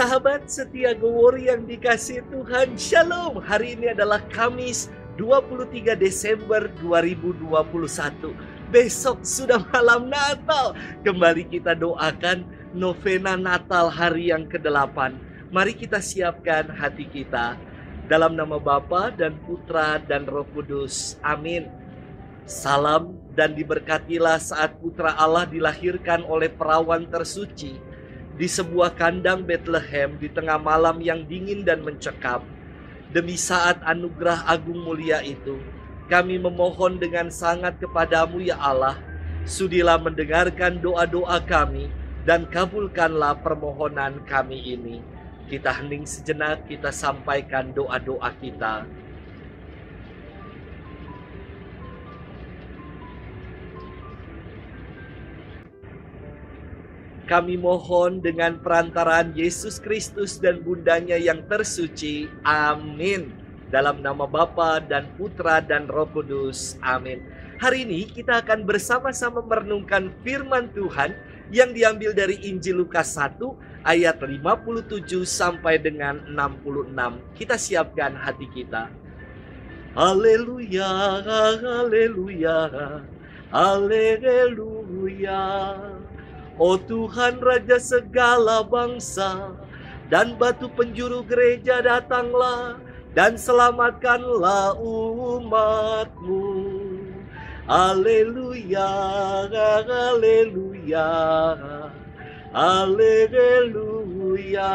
Sahabat setia Gowori yang dikasihi Tuhan, Shalom. Hari ini adalah Kamis 23 Desember 2021. Besok sudah malam Natal. Kembali kita doakan novena Natal hari yang ke-8. Mari kita siapkan hati kita. Dalam nama Bapa dan Putra dan Roh Kudus. Amin. Salam dan diberkatilah saat Putra Allah dilahirkan oleh perawan tersuci di sebuah kandang Bethlehem di tengah malam yang dingin dan mencekam. Demi saat anugerah agung mulia itu, kami memohon dengan sangat kepadamu ya Allah, sudilah mendengarkan doa-doa kami dan kabulkanlah permohonan kami ini. Kita hening sejenak, kita sampaikan doa-doa kita. Kami mohon dengan perantaraan Yesus Kristus dan bundanya yang tersuci. Amin. Dalam nama Bapa dan Putra dan Roh Kudus. Amin. Hari ini kita akan bersama-sama merenungkan firman Tuhan yang diambil dari Injil Lukas 1 ayat 57 sampai dengan 66. Kita siapkan hati kita. Haleluya, haleluya, haleluya. Oh Tuhan Raja segala bangsa, dan batu penjuru gereja datanglah, dan selamatkanlah umat-Mu. Haleluya, haleluya, haleluya.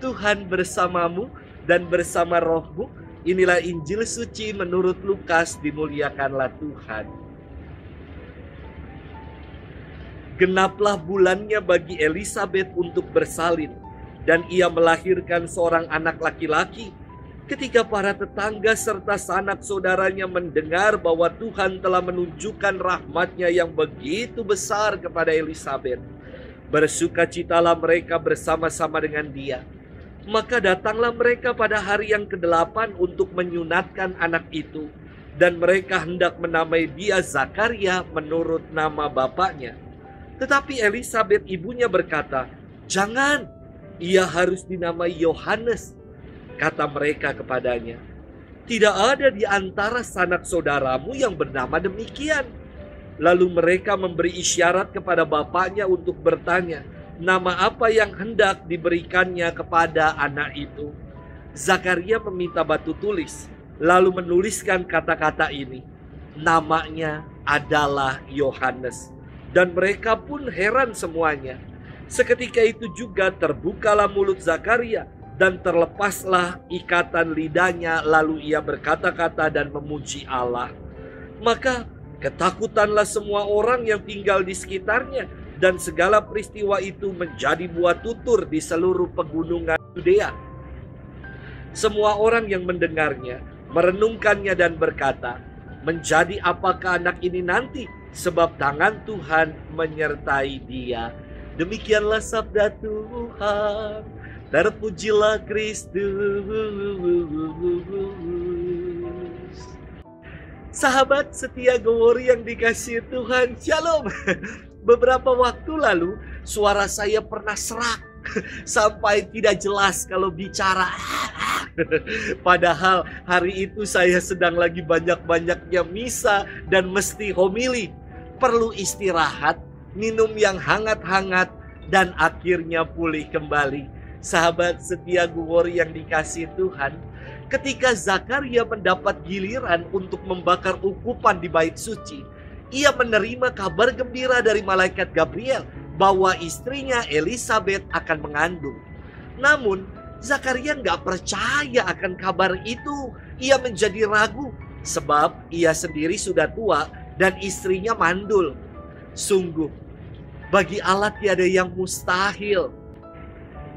Tuhan bersamamu dan bersama rohmu. Inilah Injil suci menurut Lukas, dimuliakanlah Tuhan. Genaplah bulannya bagi Elisabet untuk bersalin, dan ia melahirkan seorang anak laki-laki. Ketika para tetangga serta sanak saudaranya mendengar bahwa Tuhan telah menunjukkan rahmat-Nya yang begitu besar kepada Elisabet, bersukacitalah mereka bersama-sama dengan dia. Maka datanglah mereka pada hari yang ke-8 untuk menyunatkan anak itu, dan mereka hendak menamai dia Zakaria menurut nama bapaknya. Tetapi Elisabet ibunya berkata, "Jangan, ia harus dinamai Yohanes." Kata mereka kepadanya, "Tidak ada di antara sanak saudaramu yang bernama demikian." Lalu mereka memberi isyarat kepada bapaknya untuk bertanya, nama apa yang hendak diberikannya kepada anak itu. Zakaria meminta batu tulis, lalu menuliskan kata-kata ini, "Namanya adalah Yohanes." Dan mereka pun heran semuanya. Seketika itu juga terbukalah mulut Zakaria, dan terlepaslah ikatan lidahnya, lalu ia berkata-kata dan memuji Allah. Maka ketakutanlah semua orang yang tinggal di sekitarnya, dan segala peristiwa itu menjadi buah tutur di seluruh pegunungan Yudea. Semua orang yang mendengarnya merenungkannya dan berkata, "Menjadi apakah anak ini nanti? Sebab tangan Tuhan menyertai dia." Demikianlah sabda Tuhan. Terpujilah Kristus. Sahabat setia Gowori yang dikasihi Tuhan, Shalom. Beberapa waktu lalu suara saya pernah serak sampai tidak jelas kalau bicara. Padahal hari itu saya sedang lagi banyak-banyaknya misa dan mesti homili. Perlu istirahat, minum yang hangat-hangat, dan akhirnya pulih kembali. Sahabat setia Gowori yang dikasihi Tuhan, ketika Zakaria mendapat giliran untuk membakar ukupan di bait suci, ia menerima kabar gembira dari malaikat Gabriel bahwa istrinya Elisabet akan mengandung. Namun Zakaria nggak percaya akan kabar itu. Ia menjadi ragu sebab ia sendiri sudah tua dan istrinya mandul. Sungguh, bagi Allah tiada yang mustahil.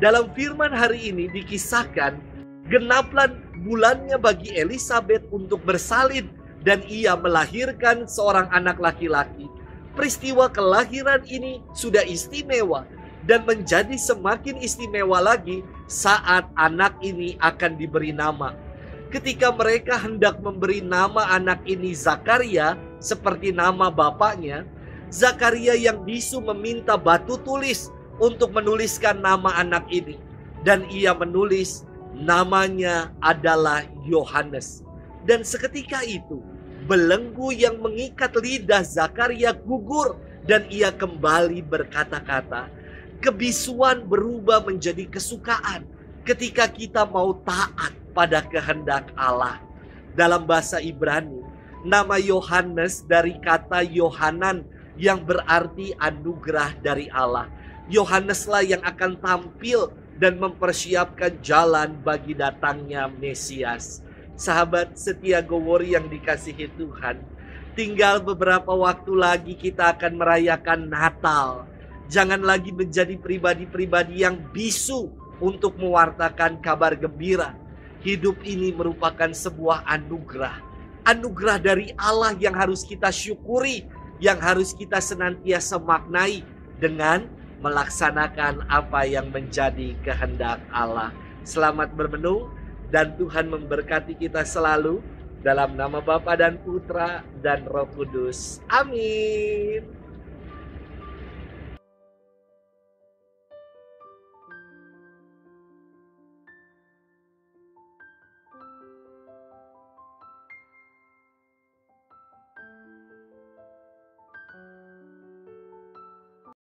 Dalam firman hari ini dikisahkan, genaplah bulannya bagi Elisabet untuk bersalin, dan ia melahirkan seorang anak laki-laki. Peristiwa kelahiran ini sudah istimewa, dan menjadi semakin istimewa lagi saat anak ini akan diberi nama. Ketika mereka hendak memberi nama anak ini Zakaria, seperti nama bapaknya, Zakaria yang bisu meminta batu tulis untuk menuliskan nama anak ini. Dan ia menulis namanya adalah Yohanes. Dan seketika itu belenggu yang mengikat lidah Zakaria gugur dan ia kembali berkata-kata. Kebisuan berubah menjadi kesukaan ketika kita mau taat pada kehendak Allah. Dalam bahasa Ibrani, nama Yohanes dari kata Yohanan yang berarti anugerah dari Allah. Yohaneslah yang akan tampil dan mempersiapkan jalan bagi datangnya Mesias. Sahabat setia Gowori yang dikasihi Tuhan, tinggal beberapa waktu lagi kita akan merayakan Natal. Jangan lagi menjadi pribadi-pribadi yang bisu untuk mewartakan kabar gembira. Hidup ini merupakan sebuah anugerah. Anugerah dari Allah yang harus kita syukuri, yang harus kita senantiasa maknai dengan melaksanakan apa yang menjadi kehendak Allah. Selamat bermenung dan Tuhan memberkati kita selalu dalam nama Bapa dan Putra dan Roh Kudus. Amin.